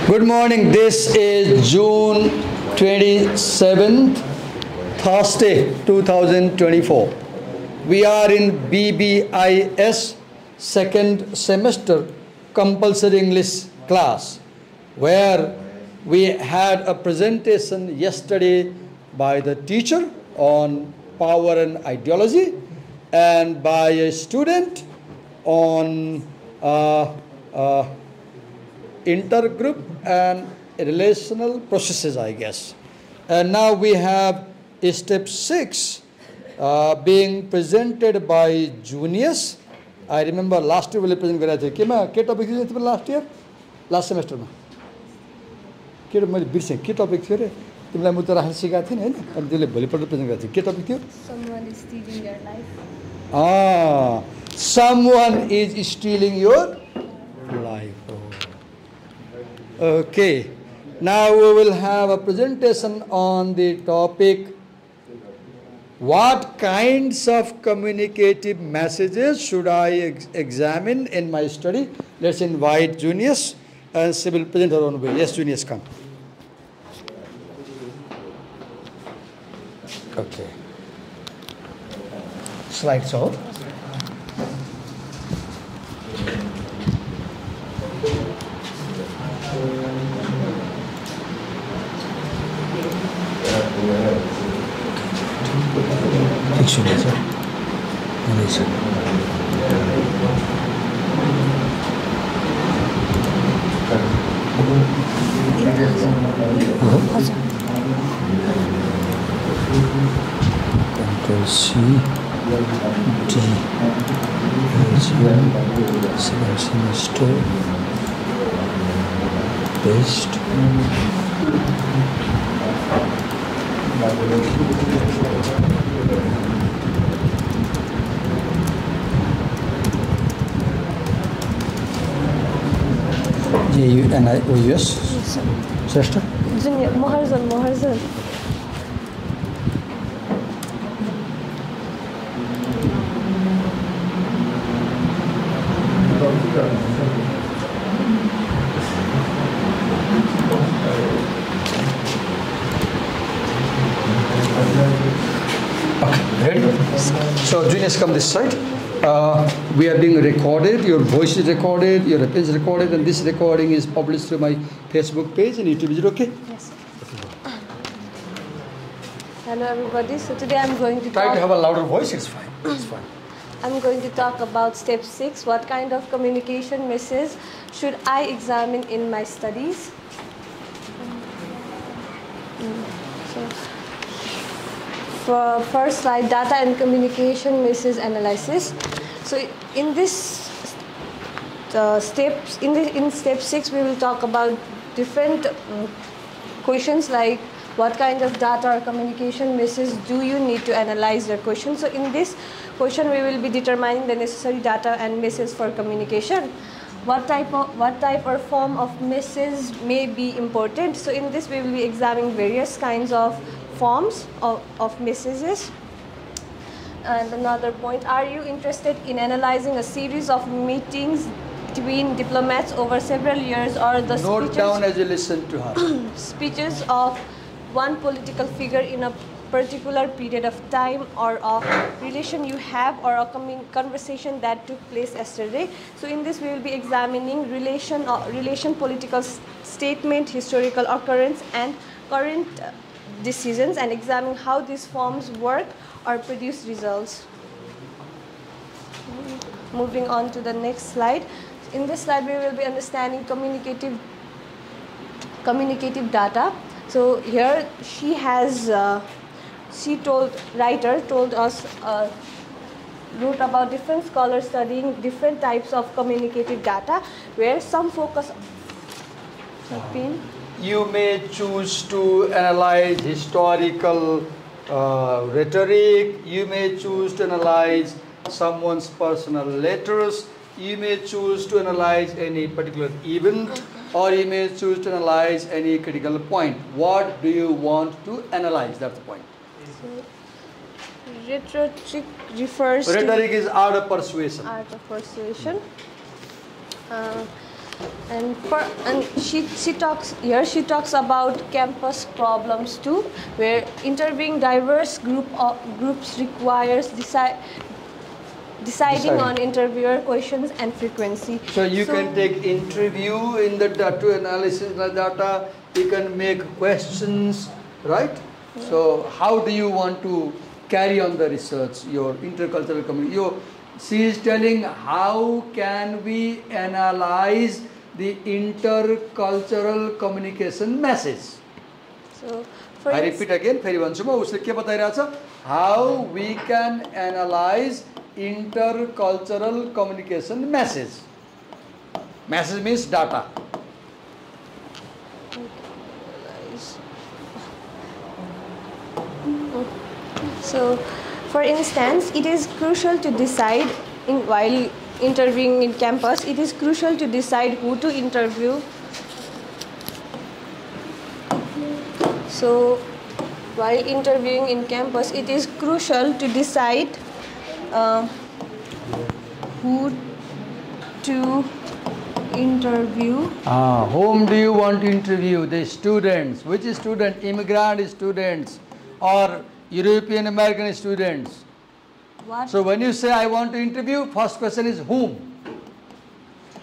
Good morning. This is June 27th, Thursday, 2024. We are in BBIS second semester compulsory English class, where we had a presentation yesterday by the teacher on power and ideology, and by a student on intergroup and relational processes, I guess. And now we have step 6 being presented by juniors. I remember last year we presented के topic थियो last year, last semester में के मैले बिर्सेँ के topic थियो रे तिमीलाई म त राख्न सिकाएको थिएँ नि हैन अनि त्यसले भोलिपल्ट प्रेजेन्ट गरेको थियो के topic थियो someone is stealing your life. Someone is stealing your life. Okay, now we will have a presentation on the topic what kinds of communicative messages should I examine in my study. Let's invite juniors and she will present her own way. Yes, juniors, come. Okay. Slides out. Control C, D, second semester, paste. Yes, sister? Junior, Moharzan. Okay, ready? So juniors, come this side. We are being recorded, your voice is recorded, your appearance is recorded, and this recording is published to my Facebook page and YouTube. Is it okay? Yes. Hello everybody. So today I'm going to try to have a louder voice. It's fine. It's fine. I'm going to talk about step 6. What kind of communication message should I examine in my studies? So, for first slide, data and communication message analysis. So in this steps, in step 6, we will talk about different questions like what kind of data or communication message do you need to analyze your question. So in this question, we will be determining the necessary data and message for communication. What type or form of message may be important. So in this, we will be examining various kinds of forms of messages. And another point, are you interested in analyzing a series of meetings between diplomats over several years, or the note down as you listen to her speeches of one political figure in a particular period of time, or a relation you have, or a conversation that took place yesterday? So in this, we will be examining relation, political statement, historical occurrence, and current decisions, and examine how these forms work or produce results. Moving on to the next slide. In this slide, we will be understanding communicative data. So here she has, writer told us, wrote about different scholars studying different types of communicative data, where some focus on You may choose to analyze historical rhetoric. You may choose to analyze someone's personal letters. You may choose to analyze any particular event, or you may choose to analyze any critical point. What do you want to analyze? That's the point. Rhetoric refers Rhetoric is art of persuasion. Art of persuasion. And she talks about campus problems too, where interviewing diverse groups requires deciding on interviewer questions and frequency. So you can take interview in the data analysis of the data. You can make questions, right? So how do you want to carry on the research, your intercultural community? She is telling how can we analyze the intercultural communication message. So I repeat again, फेरि भन्छु म उसले के बताइरहेछ, how we can analyze intercultural communication message. Message means data. So, for instance, it is crucial to decide while interviewing in campus, it is crucial to decide who to interview. So, while interviewing in campus, it is crucial to decide who to interview. Whom do you want to interview? The students. Which student? Immigrant students or European American students? What? So when you say I want to interview, first question is whom?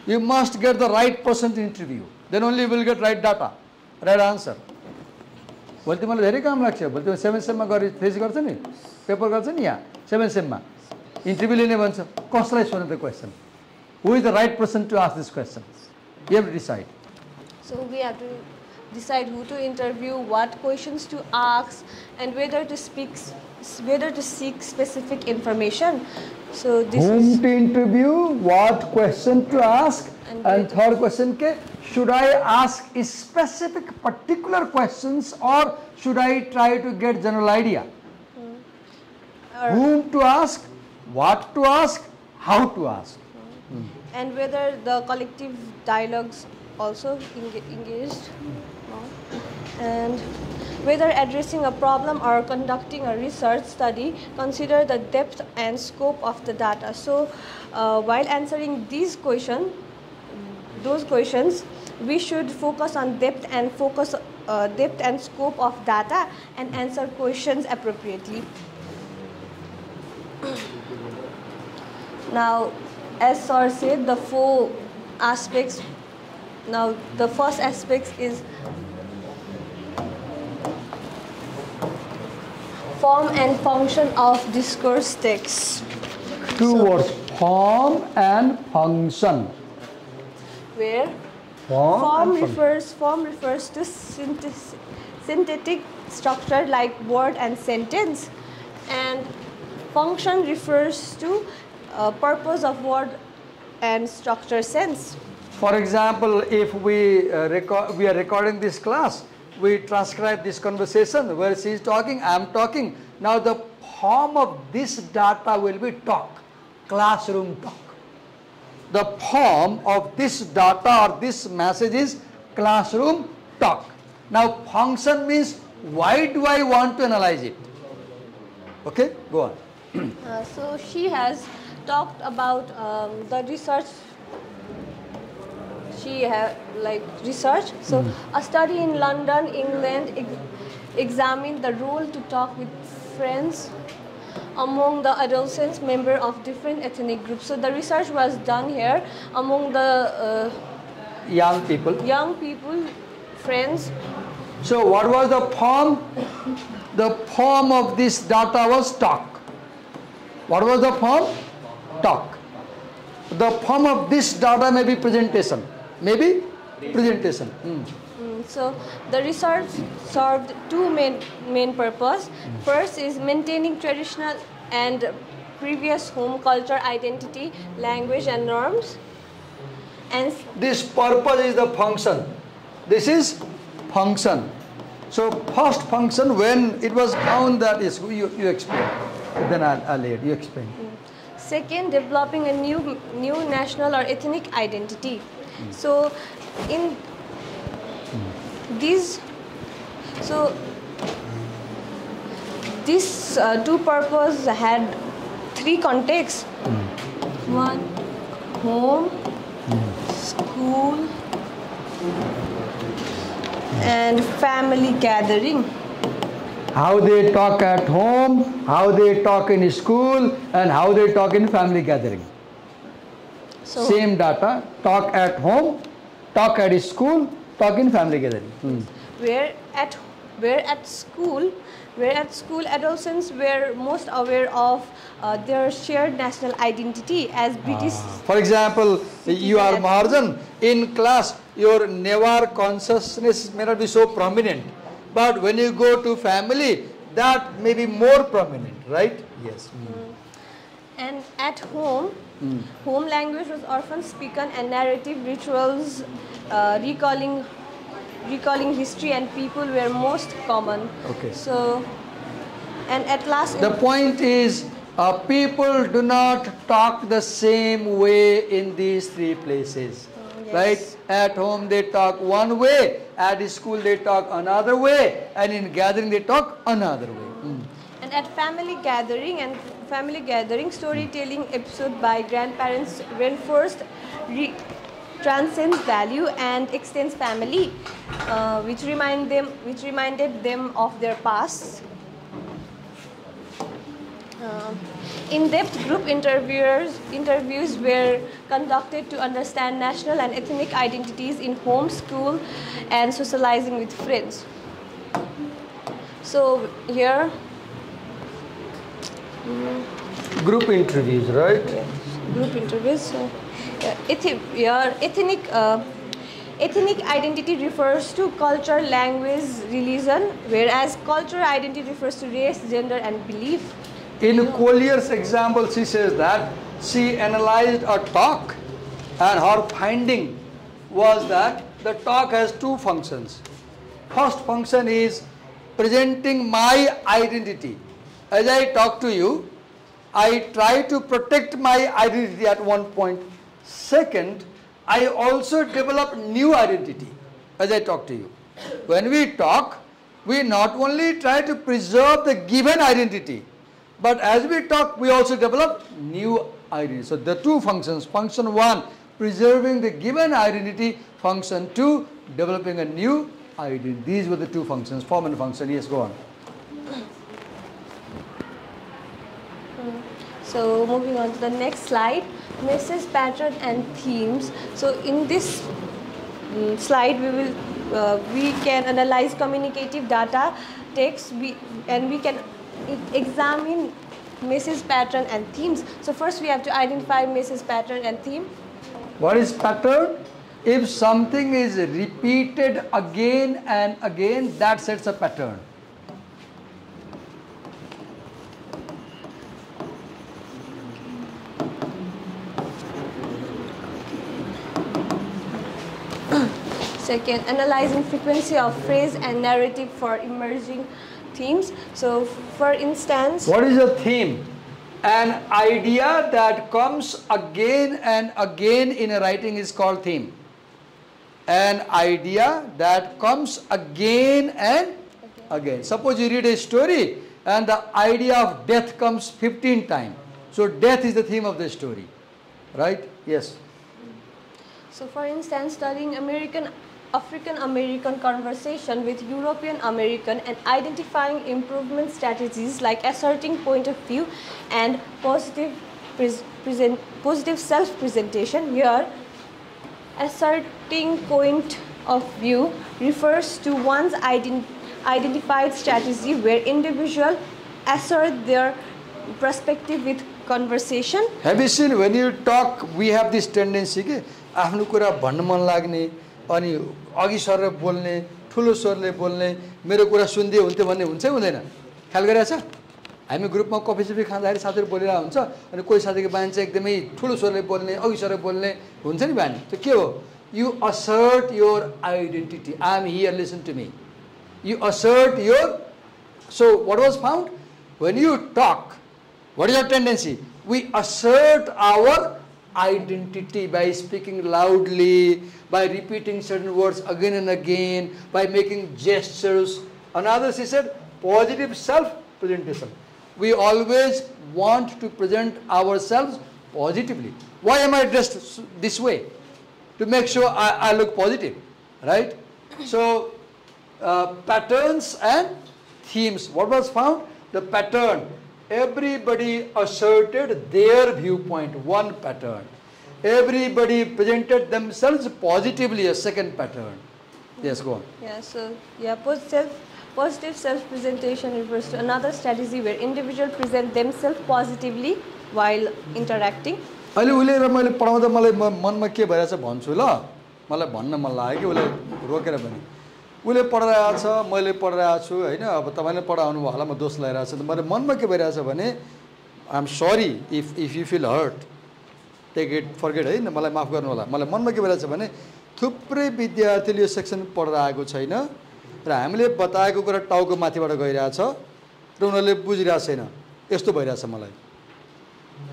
You must get the right person to interview. Then only you will get right data, right answer. बोलते मलाई धेरै काम लाग्छ बोलते 7 सेममा गरे face गर्छ नि paper गर्छ नि यहाँ 7 सेममा इन्टरभ्यु लिने भन्छ कसलाई सोध्ने the question, who is the right person to ask this question, you have to decide. So we have to decide who to interview, what questions to ask, and whether to seek specific information. So this whom to interview, what question to ask, and third question ke should I ask specific particular questions or should I try to get general idea? Whom to ask, what to ask, how to ask. And whether the collective dialogues also engaged. And whether addressing a problem or conducting a research study, consider the depth and scope of the data. So while answering those questions, we should focus on depth and scope of data and answer questions appropriately. Now, as Sir said, the 4 aspects. Now, the first aspect is form and function of discourse text. 2 words, form and function. Where form refers to synthetic structure like word and sentence, and function refers to purpose of word and structure sense. For example, if we are recording this class, we transcribe this conversation where she is talking, I am talking. Now the form of this data will be talk, classroom talk. The form of this data or this message is classroom talk. Now function means why do I want to analyze it? Okay, go on. So she has talked about the research. She had research. So a study in London, England examined the role to talk with friends among the adolescents members of different ethnic groups. So the research was done here among the young people, friends. So what was the form? The form of this data was talk. What was the form? Talk. The form of this data may be presentation. Maybe presentation. So the research served 2 main purpose. First is maintaining traditional and previous home culture identity, language and norms. And this purpose is the function. This is function. So first function, when it was found that is, you explain. Then I'll lay it. You explain. Second, developing a new national or ethnic identity. So in these, these 2 purposes had 3 contexts. 1, home, school, school and family gathering. How they talk at home, how they talk in school, and how they talk in family gathering. So, same data, talk at home, talk at school, talk in family gathering. Where at school adolescents were most aware of their shared national identity as British. For example, you are Maharjan, in class your Nevar consciousness may not be so prominent, but when you go to family, that may be more prominent, right? Yes. And at home, home language was often spoken and narrative rituals recalling history and people were most common. Okay. So, and at last, the point is, people do not talk the same way in these three places. Yes. Right? At home they talk one way, at school they talk another way, and in gathering they talk another way. And at family gathering, storytelling episode by grandparents reinforced transcends value and extends family, which reminded them of their past. In-depth group interviews were conducted to understand national and ethnic identities in home, school, and socializing with friends. So here, Group interviews, right? yes, group interviews. So, ethnic identity refers to culture, language, religion, whereas cultural identity refers to race, gender, and belief. In Collier's example, she says that she analyzed a talk and her finding was that the talk has two functions. First function is presenting my identity. As I talk to you, I try to protect my identity at one point. Second, I also develop new identity as I talk to you. When we talk, we not only try to preserve the given identity, but as we talk, we also develop new identity. So the two functions, function one, preserving the given identity, function two, developing a new identity. These were the two functions, form and function. Yes, go on. So moving on to the next slide, message pattern and themes. So in this slide, we can analyze communicative data text and we can examine message pattern and themes. So first we have to identify message pattern and theme. What is pattern? If something is repeated again and again, that sets a pattern. Second, analyzing frequency of phrase and narrative for emerging themes. So for instance, what is a theme? An idea that comes again and again in a writing is called theme. An idea that comes again and again. Suppose you read a story and the idea of death comes 15 times. So death is the theme of the story. Right? Yes. So for instance, studying African American conversation with European American and identifying improvement strategies like asserting point of view and positive self-presentation. Here, asserting point of view refers to one's identified strategy where individuals assert their perspective with conversation. Have you seen when you talk, we have this tendency कि आफ्नो कुरा भन्न मन लाग्ने अनि अघि सरेर बोल्ने ठुलो स्वरले बोल्ने मेरो कुरा सुन्दै हुन्थ्यो भन्ने हुन्छ हुँदैन ख्याल गरिरहेछ हामी ग्रुपमा कफी सफी खाँदाखेरि साथीहरु बोलिरहेको हुन्छ अनि कोही साथीको बानी चाहिँ एकदमै ठुलो स्वरले बोल्ने अघि सरेर बोल्ने हुन्छ नि बानी त्यो के हो you assert your identity. I am here, listen to me. You assert your. So what was found? When you talk, what is your tendency? We assert our identity by speaking loudly, by repeating certain words again and again, by making gestures. Another, she said, positive self-presentation. We always want to present ourselves positively. Why am I dressed this way? to make sure I look positive, right? So patterns and themes. What was found? The pattern. Everybody asserted their viewpoint, one pattern. Everybody presented themselves positively, a second pattern. Yes, go on. Yeah, so yeah, positive self-presentation refers to another strategy where individuals present themselves positively while interacting. अहिले उसले र मैले पढाउँदा मलाई मनमा के भइरहेछ भन्छु ल, मलाई भन्न मन लाग्यो कि उसले रोकेर पनि उसले पढाइरहेको छ, मैले पढाइरहेको छु होइन, अब तपाईँले पढाउनु भयो होला, म दोष लगाइरहेको छु, मैले मनमा के भइरहेछ भने I am sorry if you feel hurt, take it forget है, मलाई माफ गर्नु होला, मलाई मनमा के भइरहेछ भने थुप्रै विद्यार्थीले यो सेक्सन पढेर आएको छैन र हामीले बताएको कुरा टाउको माथिबाट गइरहेछ र उनीहरूले बुझिरहेको छैन, यस्तो भइरहेछ मलाई।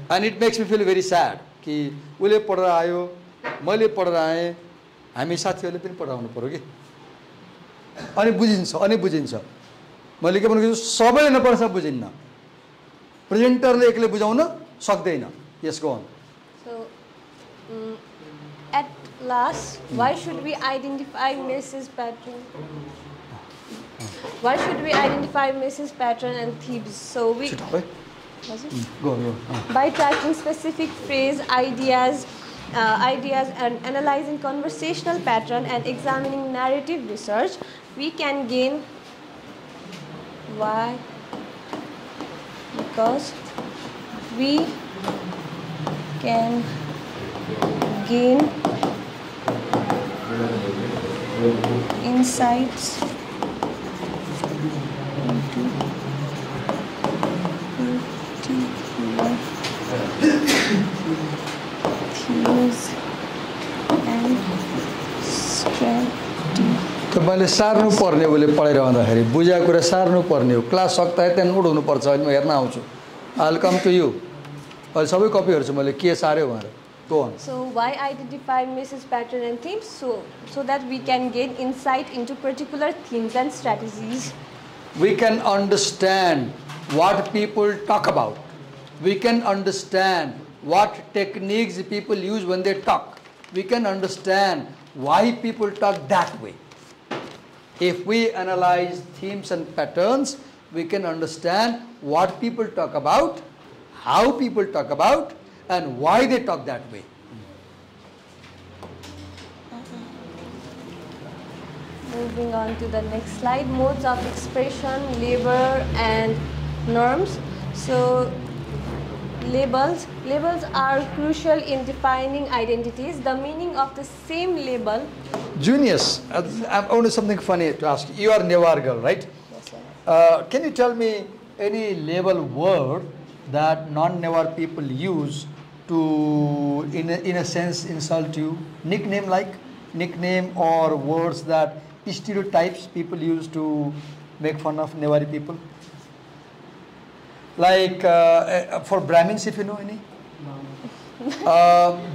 And it makes me feel very sad कि उसले पढेर आयो, मैले पढेर आएँ, हामी साथीहरूले पनि पढाउनु पऱ्यो कि, अनि बुझिन्छ। मैले के भन्नु सबैले नपढ्छ बुझिन्न, प्रेजेन्टरले एक्लै बुझाउन सक्दैन। Yes go on. So at last, why should we identify message pattern? Why should we identify message pattern and themes? So we Go. By tracking specific phrase ideas and analyzing conversational pattern and examining narrative research, we can gain. Why? Because we can gain insights into themes and strategy. त मैले सार्नु पर्ने, उसले पढाइरहँदाखेरि बुझाएको कुरा सार्नु पर्ने हो, class सक्दा त्यहाँदेखि उठाउनु पर्छ, अहिले म हेर्न आउँछु, I will come to you, अहिले सबै कपी हेर्छु मैले के सार्यो भनेर। Go on. So why identify message pattern and themes? So that we can gain insight into particular themes and strategies. We can understand what people talk about. We can understand what techniques people use when they talk. We can understand why people talk that way. If we analyze themes and patterns, we can understand what people talk about, how people talk about, and why they talk that way. Moving on to the next slide, modes of expression, label and norms. So labels are crucial in defining identities. The meaning of the same label. Juniors, I want something funny to ask you. You are Newar girl, right? Yes, sir. Can you tell me any label word that non-Newar people use to, in a sense, insult you? Nickname or words that stereotypes people use to make fun of Newari people? Like for Brahmins, if you know any?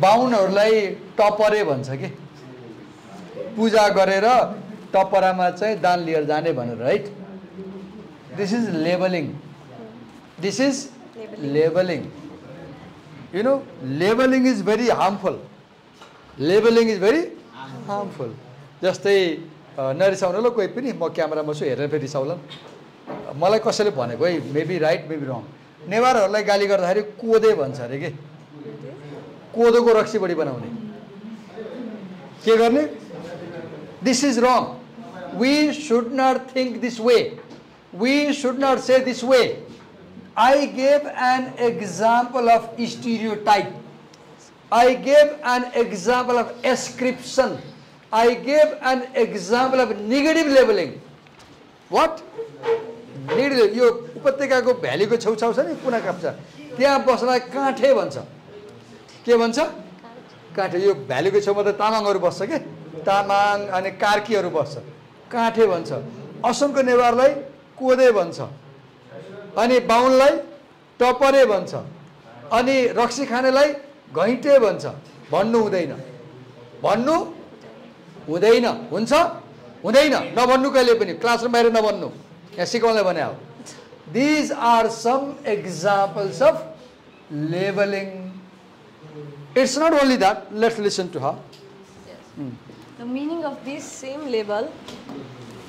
बाहुनहरूलाई टपरे भन्छ के, पूजा गरेर टपरामा चाहिँ दान लिएर जाने भनेर, right? This is labeling. This is labeling. You know, labeling is very harmful. Labeling is very harmful. जस्तै नरिसाउनु ल कोही पनि, म क्यामेरामा छु हेरेर फेरि रिसाउला, मलाई कसैले भनेको है, मेबी राइट मेबी रङ, नेवारहरूलाई गाली गर्दाखेरि कोदे भन्छ अरे के, कोदोको रक्सी बढी बनाउने, के गर्ने? This is wrong. We should not think this way. We should not say this way. I gave an example of stereotype. I gave an example of ascription. I gave an example of negative labeling. What? Negative. यो उपत्यकाको भ्यालीको छेउछाउ छ नि कुना काप्चा, त्यहाँ बस्नलाई काठे भन्छ। के भन्छ? काठे। यो भ्यालीको छेउमा त तामाङहरू बस्छ के, तामाङ अनि कार्कीहरू बस्छ, काठे भन्छ। असमको नेवारलाई कोदे भन्छ, अनि बाहुनलाई टपरे भन्छ, अनि रक्सी खानेलाई घैँटे भन्छ। भन्नु हुँदैन, भन्नु हुँदैन, हुन्छ हुँदैन, नभन्नु कहिले पनि, क्लासरुम बाहिर नभन्नु, यहाँ सिकाउनलाई भने हो। These are some examples of labeling. It's not only that. Let's listen to her. The meaning of this same label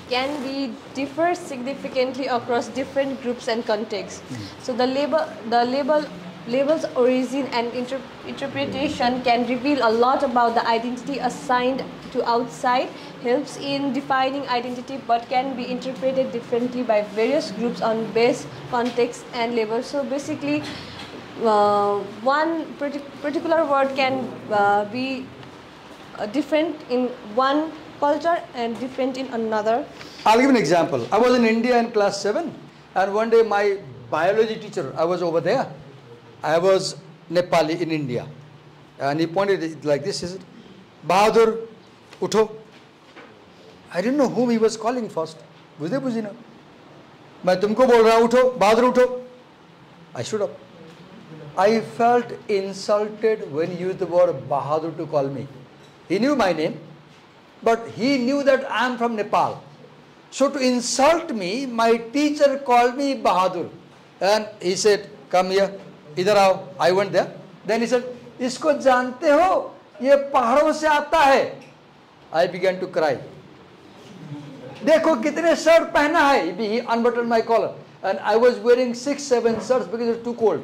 can be differ significantly across different groups and contexts. So the label's origin and interpretation can reveal a lot about the identity assigned to outside, helps in defining identity, but can be interpreted differently by various groups on base, context, and label. So basically, one particular word can be different in one culture and different in another. I'll give an example. I was in India in class 7, and one day my biology teacher, I was over there. I was Nepali in India, and he pointed it like this. He said, "Bahadur, utho." I didn't know whom he was calling first. बुझे बुझी ना मैं तुमको बोल रहा हूँ उठो बहादुर उठो. I stood up. I felt insulted when he used the word Bahadur to call me. He knew my name, but he knew that I am from Nepal. So to insult me, my teacher called me Bahadur. And he said, "Come here, idhar aao." I went there. Then he said, "Isko jante ho? Ye pahadon se aata hai." I began to cry. Dekho kitne shirt pehna hai. He unbuttoned my collar. And I was wearing 6-7 shirts because it was too cold.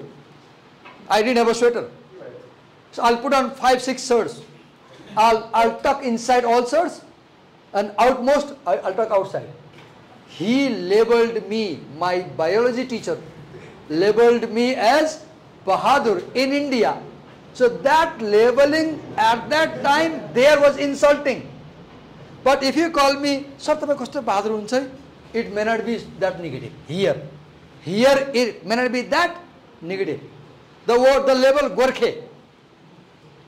I didn't have a sweater. So I'll put on 5-6 shirts. I'll tuck inside all shirts, and outmost I'll tuck outside. He labeled me, my biology teacher, labeled me as Bahadur in India. So that labeling at that time there was insulting. But if you call me, "Sir, तपाईं कस्तो बहादुर हुनुहुन्छ है," it may not be that negative. Here it may not be that negative. The word, the label Gorkhe.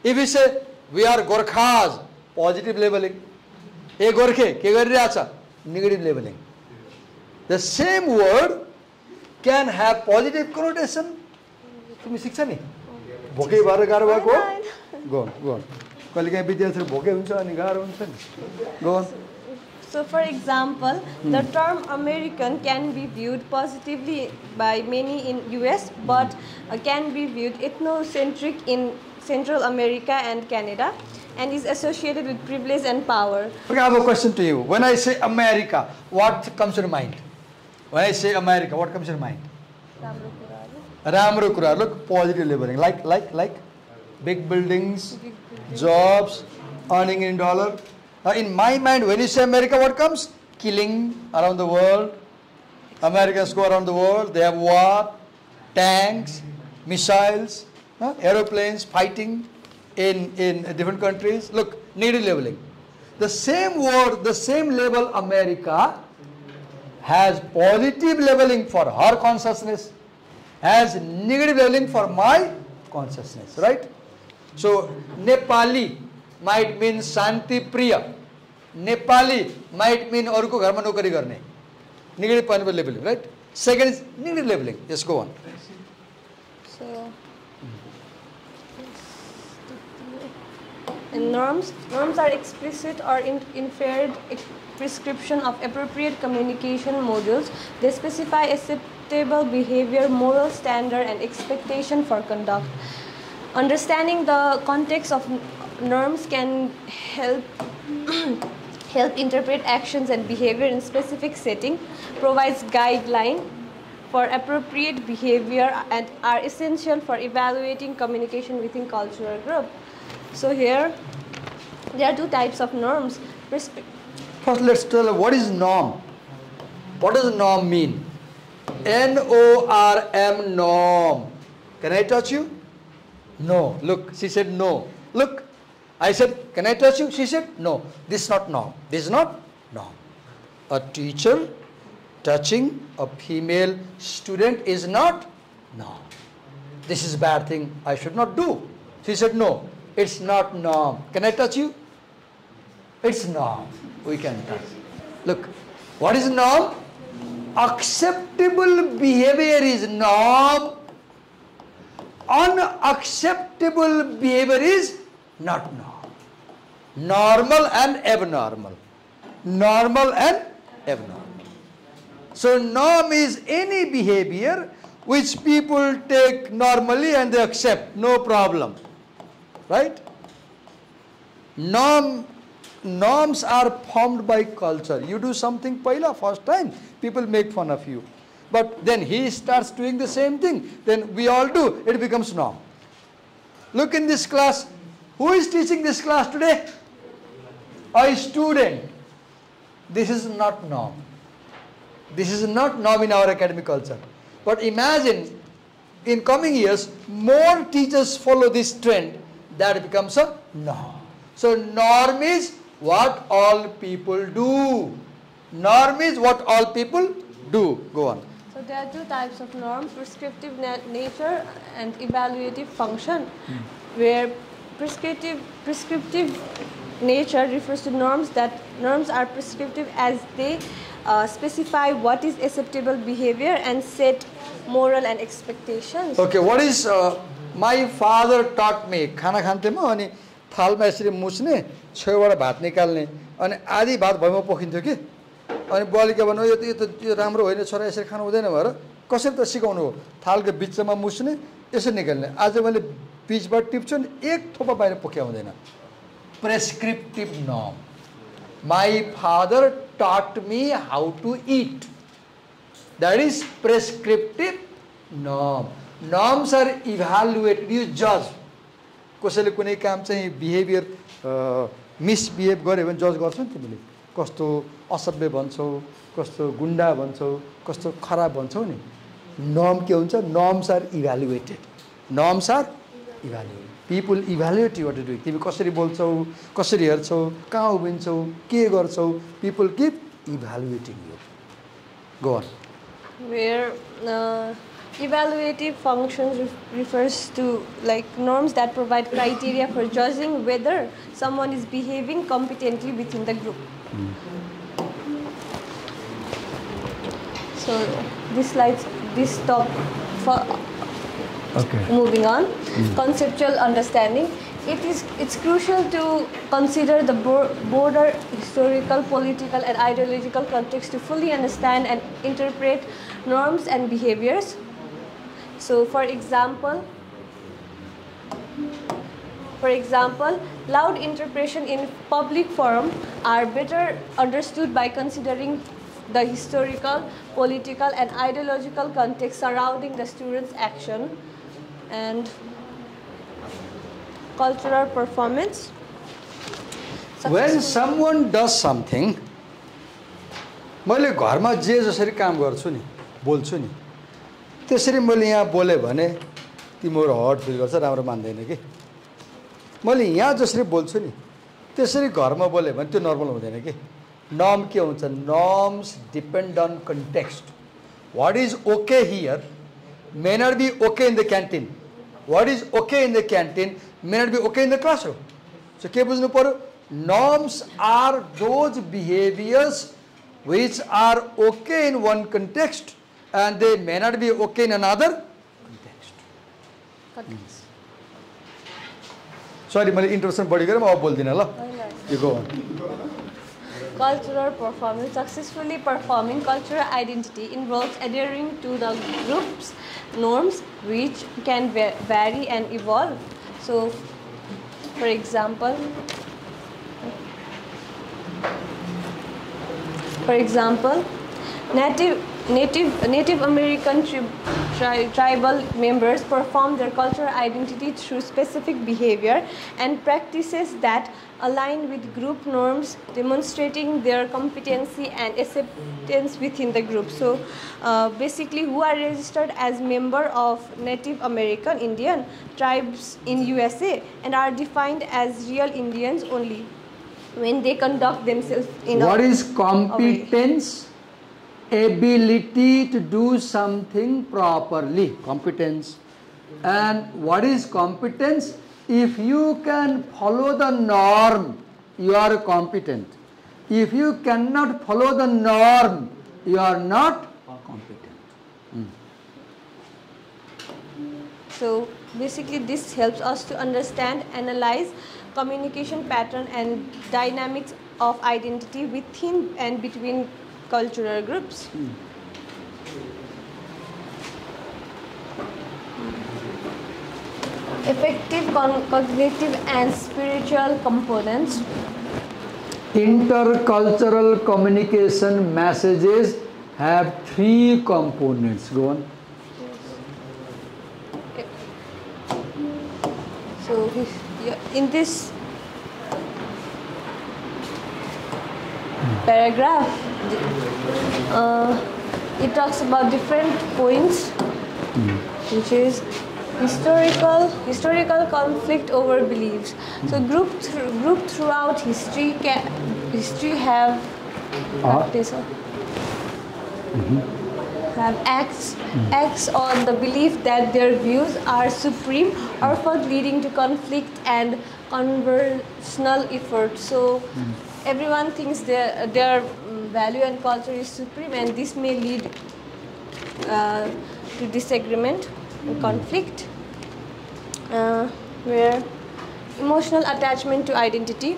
If we say we are Gorkhas, positive labeling. Hey Gorkhe, ke garira acha? Negative labeling. The same word can have positive connotation. Tumi शिक्षा नि भोकै भएर गाह्रो भएको go on कहिले काहीँ विद्यार्थीहरु भोकै हुन्छ अनि गाह्रो हुन्छ नि go on. So for example, the term American can be viewed positively by many in US, but can be viewed ethnocentric in Central America and Canada, and is associated with privilege and power. Okay, I have a question to you. When I say America, what comes to your mind? When I say America, what comes to your mind? Ramro Kura. Look, positive labeling. Like big buildings, jobs, earning in dollar. In my mind, when you say America, what comes? Killing around the world. Americans go around the world. They have war, tanks, missiles, aeroplanes, fighting in different countries. Look, negative labeling. The same word, the same label America has positive labeling for her consciousness, has negative labeling for my consciousness, right? So, Nepali might mean Shanti Priya. Nepali might mean Aruko Gharma Nokari Garne. Negative point labeling, right? Second is negative labeling. Yes, go on. So, and norms are explicit or inferred prescription of appropriate communication modules. They specify acceptable behavior, moral standard, and expectation for conduct. Understanding the context of norms can help interpret actions and behavior in specific setting, provides guideline for appropriate behavior, and are essential for evaluating communication within cultural group. So here, there are two types of norms. First, let's tell what is norm. What does norm mean? N-O-R-M, norm. Can I touch you? No. Look, she said no. Look, I said, "Can I touch you?" She said no. This is not norm. This is not norm. A teacher touching a female student is not norm. This is a bad thing. I should not do. She said no. It's not norm. Can I touch you? It's norm. We can touch. Look, what is norm? Acceptable behavior is norm. Unacceptable behavior is not norm. Normal and abnormal. Normal and abnormal. So norm is any behavior which people take normally and they accept, no problem. Right? Norm norms are formed by culture. You do something paila first time, people make fun of you. But then he starts doing the same thing, then we all do, it becomes norm. Look in this class. Who is teaching this class today? A student. This is not norm. This is not norm in our academic culture. But imagine, in coming years, more teachers follow this trend, that becomes a norm. So norm is what all people do. Norm is what all people do. Go on. So there are two types of norm, prescriptive nature and evaluative function, where prescriptive nature refers to norms are prescriptive as they specify what is acceptable behavior and set moral and expectations. Okay, what is my father taught me? खाना खान्थेमा अनि थालमा यसरी मुछ्ने, छेउबाट भात निकाल्ने, अनि आधी भात भुइँमा पोखिन्थ्यो कि, अनि बुवाले के भन्नु, यो राम्रो होइन छोरा, यसरी खानु हुँदैन भनेर कसरी त सिकाउनु हो? थालको बिचमा मुछ्ने, यसरी निकाल्ने. आज मैले बिचबाट टिप्छु नि एक थोपा बाहिर पोख्या हुँदैन. Prescriptive norm. My father taught me how to eat. That is prescriptive norm. Norms are evaluated. You judge. कसैले कुनै काम चाहिँ बिहेभियर मिसबिहेभ गर्यो भने जज गर्छौ नि तिमीले. कस्तो असभ्य भन्छौ, कस्तो गुन्डा भन्छौ, कस्तो खराब भन्छौ नि. नर्म के हुन्छ? Norms are evaluated. Norms are evaluated. People evaluate you what to do. तिमी कसरी बोल्छौ, कसरी हेर्छौ, कहाँ उभिन्छौ, के गर्छौ. People keep evaluating you. Go on. Where evaluative functions refers to like norms that provide criteria for judging whether someone is behaving competently within the group. So this stop for moving on. Conceptual understanding. It's crucial to consider the broader historical, political, and ideological context to fully understand and interpret norms and behaviors. So, for example, loud interpretation in public forum are better understood by considering the historical, political, and ideological context surrounding the student's action. And cultural performance. When someone does something, मैले घरमा जे जसरी काम गर्छु नि, बोल्छु नि, त्यसरी मैले यहाँ बोले भने तिम्रो हर्ट फिल गर्छ, राम्रो मान्दैन कि. मैले यहाँ जसरी बोल्छु नि, त्यसरी घरमा बोले भने त्यो नर्मल हुँदैन कि. Norm के हुन्छ? Norms depend on context. What is okay here may not be okay in the canteen. What is okay in the canteen may not be okay in the classroom. So के बुझ्नु पर्यो? Norms are those behaviors which are okay in one context and they may not be okay in another context. Sorry, मैले introduction बढी गरेँ, म अब बोल्दिनँ ल. You go on. Cultural performance. Successfully performing cultural identity involves adhering to the group's norms, which can vary and evolve. So, for example, Native American tribal members perform their cultural identity through specific behavior and practices that align with group norms, demonstrating their competency and acceptance within the group. So, basically, who are registered as member of Native American Indian tribes in USA and are defined as real Indians only when they conduct themselves in What is competence? Ability to do something properly. Competence. And what is competence? If you can follow the norm, you are competent. If you cannot follow the norm, you are not competent. So basically this helps us to understand, analyze communication pattern and dynamics of identity within and between cultural groups. Effective cognitive and spiritual components. Intercultural communication messages have three components. Go on. So in this paragraph, it talks about different points, which is historical conflict over beliefs. So group throughout history have have acts on the belief that their views are supreme, often leading to conflict and conversational effort. So everyone thinks their value and culture is supreme, and this may lead to disagreement and conflict, where emotional attachment to identity.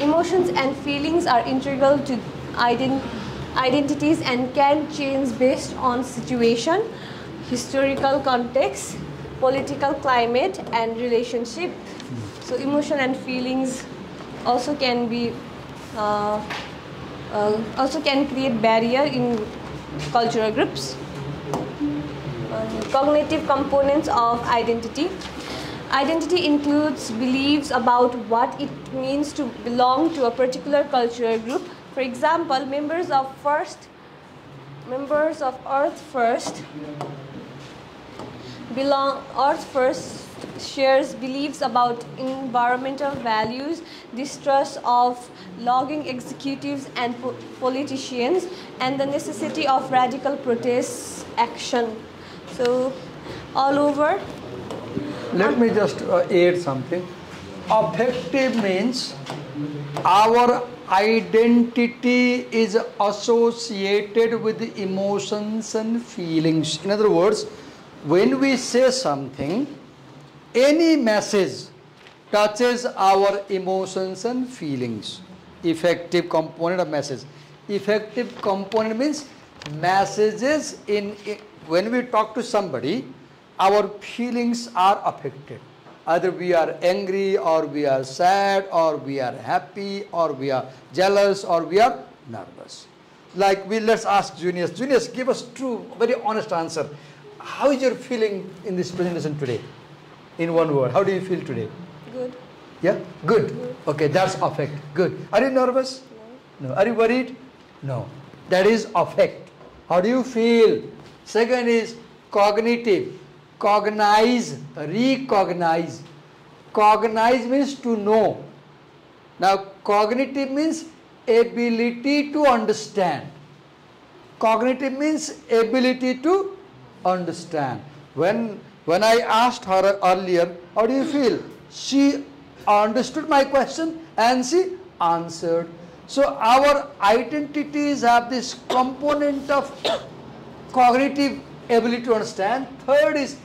Emotions and feelings are integral to identities and can change based on situation, historical context, political climate, and relationship. So emotion and feelings also can be also can create barrier in cultural groups. Cognitive components of identity. Identity includes beliefs about what it means to belong to a particular cultural group. For example, members of Earth First shares beliefs about environmental values, distrust of logging executives and politicians, and the necessity of radical protest action. So, all over. Let me just add something. Affective means our identity is associated with the emotions and feelings. In other words, when we say something, any message touches our emotions and feelings. Effective component of message. Effective component means messages when we talk to somebody, our feelings are affected. Either we are angry, or we are sad, or we are happy, or we are jealous, or we are nervous. Like let's ask Junius. Junius, give us true, very honest answer. How is your feeling in this presentation today? In one word, how do you feel today? Good. Yeah? Good. Okay, that's affect. Good. Are you nervous? No. Are you worried? No. That is affect. How do you feel? Second is cognitive. Cognize, recognize. Cognize means to know. Now, cognitive means ability to understand. Cognitive means ability to understand. When I asked her earlier, how do you feel? She understood my question and she answered. So our identities have this component of cognitive ability to understand. Third is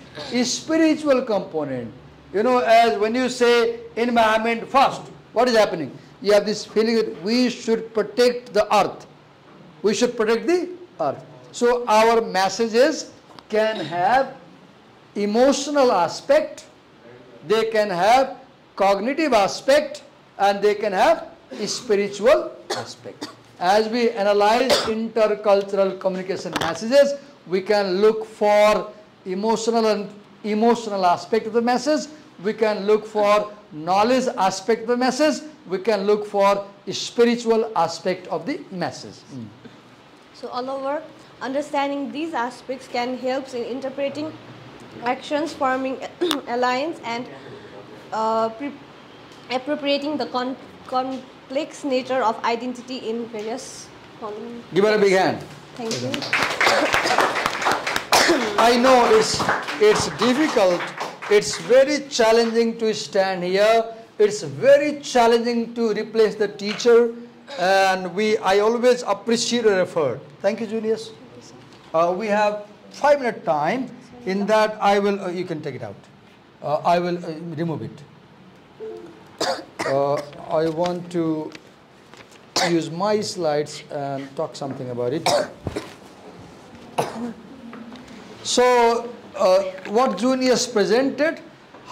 spiritual component. You know, as when you say environment first, what is happening? You have this feeling that we should protect the earth. We should protect the earth. So our messages can have emotional aspect, they can have cognitive aspect, and they can have spiritual aspect. As we analyze intercultural communication messages, we can look for emotional aspect of the message, we can look for knowledge aspect of the message, we can look for spiritual aspect of the message. So all over, understanding these aspects can help in interpreting actions, forming alliance, and appropriating the complex nature of identity in various contexts. Give her a big hand. Thank you. I know it's difficult, it's very challenging to stand here, it's very challenging to replace the teacher, and I always appreciate your effort. Thank you, Julius. We have 5-minute time. In that, I will, you can take it out. I will remove it. I want to use my slides and talk something about it. So, what Junius presented,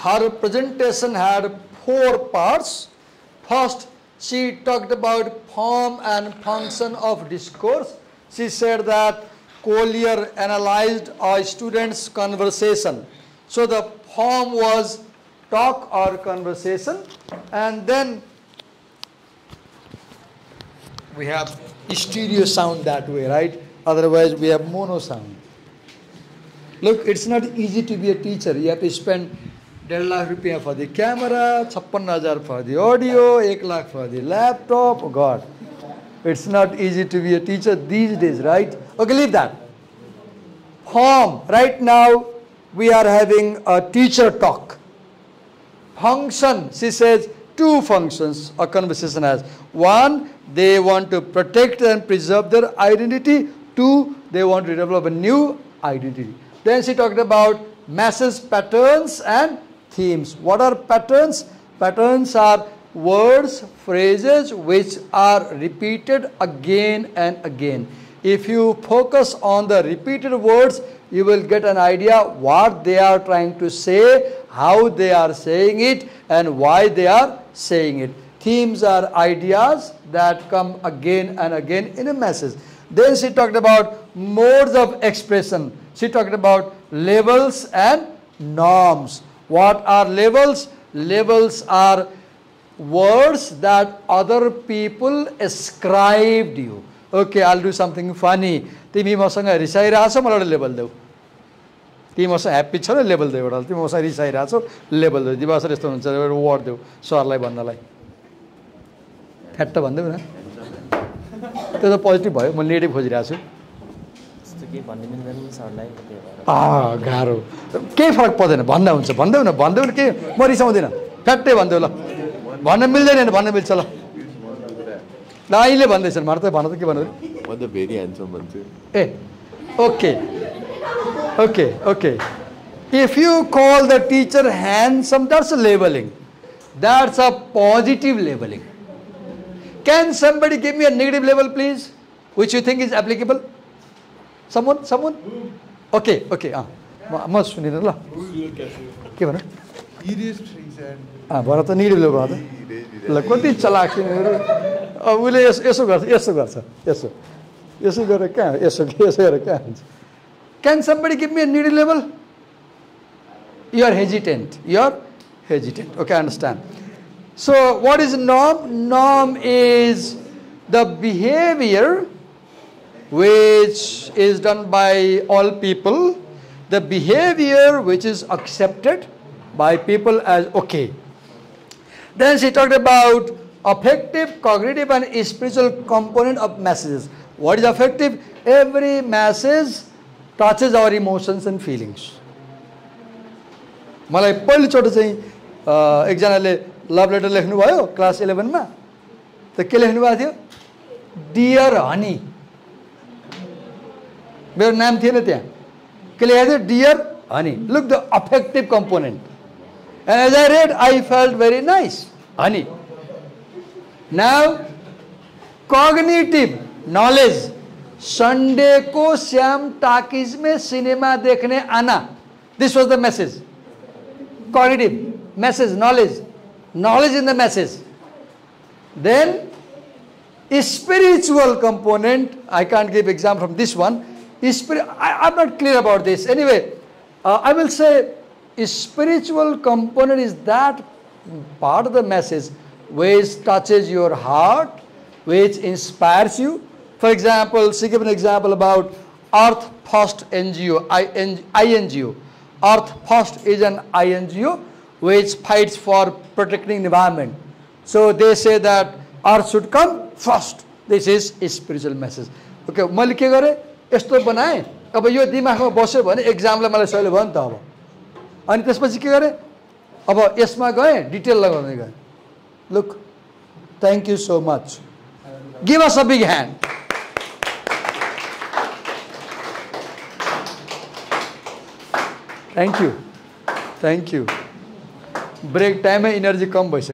her presentation had 4 parts. First, she talked about form and function of discourse. She said that Collier analyzed a student's conversation. So the form was talk or conversation, and then we have stereo sound that way, right? Otherwise we have mono sound. Look, it's not easy to be a teacher. You have to spend 1.5 lakh rupiah for the camera, 56,000 for the audio, 1 lakh for the laptop. Oh God, it's not easy to be a teacher these days, right? Okay, leave that. Form. Right now we are having a teacher talk. Function, she says 2 functions a conversation has. 1, they want to protect and preserve their identity. 2, they want to develop a new identity. Then she talked about message patterns and themes. What are patterns? Patterns are words, phrases which are repeated again and again. If you focus on the repeated words, you will get an idea what they are trying to say, how they are saying it, and why they are saying it. Themes are ideas that come again and again in a message. Then she talked about modes of expression. She talked about labels and norms. What are labels? Labels are words that other people ascribed you. Okay, I'll do something funny. तिमी मसँग रिसाइरहेछ मलाई label देऊ. तिमी मसँग happy छ र label देऊ एउटा. तिमी मसँग रिसाइरहेछौ लेबल देऊ. दिवस यस्तो हुन्छ वर्ड देऊ सरलाई भन्नलाई. फ्याट्ट भन्देऊ न. त्यो त पोजिटिभ भयो. म नेगेटिभ खोजिरहेको छु. गाह्रो. केही फरक पर्दैन. भन्दा हुन्छ. भन्देऊ न. भन्देऊ न. के म रिसाउँदिनँ. फ्याट्टै भन्देऊ ल. भन्न मिल्दैन भन्न मिल्छ ल. ल अहिले भन्दैछन्. मलाई त भन त के भन्नु. Okay. If you call the teacher handsome, that's a labeling. That's a positive labeling. Can somebody give me a negative label, please, which you think is applicable? Someone? Okay. म सुनिदिनु ल. के भन्नु? भन त नेगेटिभ लेबल भन त. ल कति चलाक तिनीहरू. उसले यसो गर्छ. यसो गरेर कहाँ यसो गरेर कहाँ हुन्छ. Can somebody give me a negative label? You are hesitant. Okay, I understand. So what is norm? Norm is the behavior which is done by all people, the behavior which is accepted by people as okay. Then she talked about affective, cognitive and spiritual component of messages. What is affective? Every message touches our emotions and feelings. मलाई पहिलोचोटि चाहिँ एकजनाले love letter लेख्नु भयो class 11 मा. त के लेख्नु भएको थियो? Dear honey. मेरो नाम थिएन त्यहाँ. के लेखेको थियो? Dear honey. Look the affective component. And as I read, I felt very nice. Honey. Now, cognitive knowledge. Sunday को श्याम टाकीज में सिनेमा देखने आना. This was the message. Cognitive message, knowledge in the message. Then spiritual component. I can't give example from this one. I'm not clear about this. Anyway, I will say spiritual component is that part of the message which touches your heart, which inspires you. For example, she gave an example about Earth First NGO, INGO. Earth First is an INGO which fights for protecting the environment. So they say that Earth should come first. This is a spiritual message. Okay, मैले के गरेँ? यस्तो बनाएँ. अब यो दिमागमा बस्यो भने एक्जामलाई मलाई सजिलो भयो नि त अब. अनि त्यसपछि के गरेँ? अब यसमा गएँ, डिटेल लगाउँदै गएँ. Look, thank you so much. Give us a big hand. Thank you. Break time में energy कम भइसक्यो.